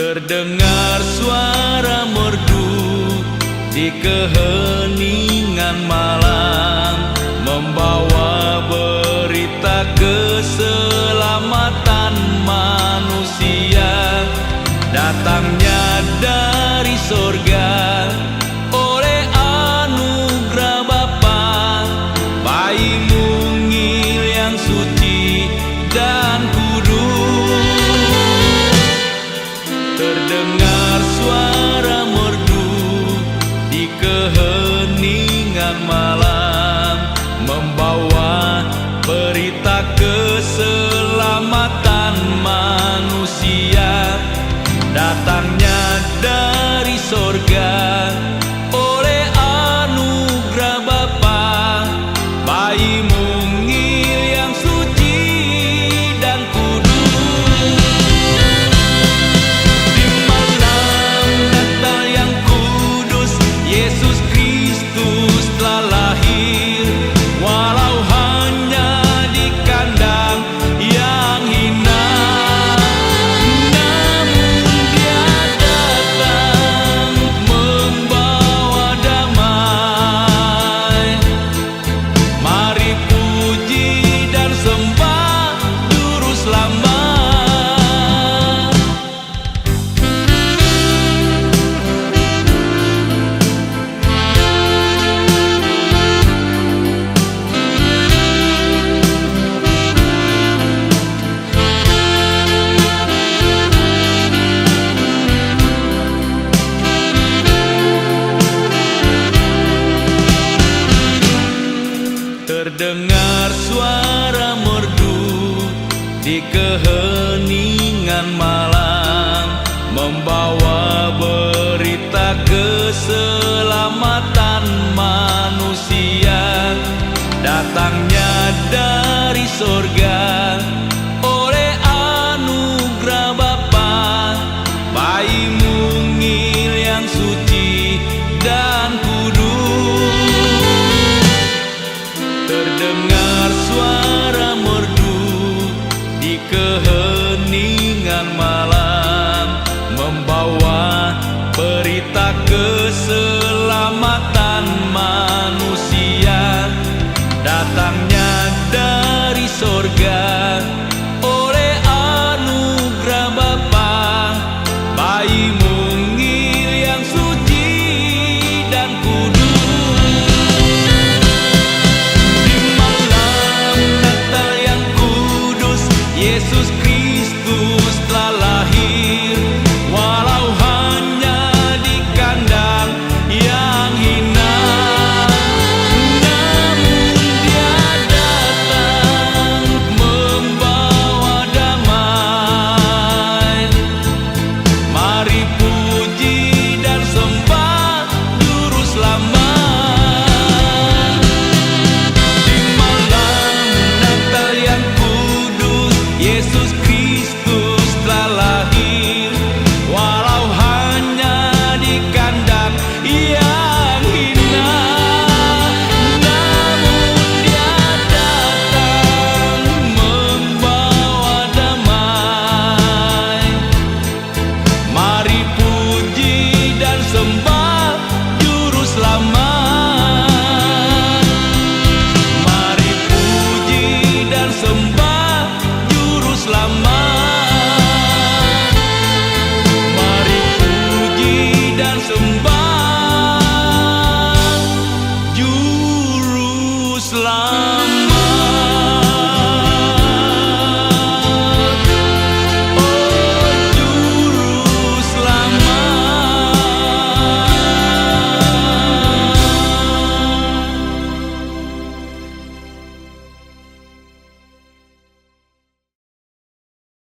Terdengar suara merdu di keheningan malam, membawa berita keselamatan manusia. Datangnya dari sorga oleh anugerah Bapa, bayi mungil yang suci dan kudus. Terdengar suara merdu di keheningan malam, membawa berita keselamatan manusia. Datangnya dari sorga oleh anugerah Bapa, bayi mungil yang suci dan kudus. Di malam Natal yang kudus, Yesus Kristus telah lahir, walau hanya di kandang yang hina. Terdengar suara merdu di keheningan malam, membawa berita keselamatan manusia. Datangnya dari sorga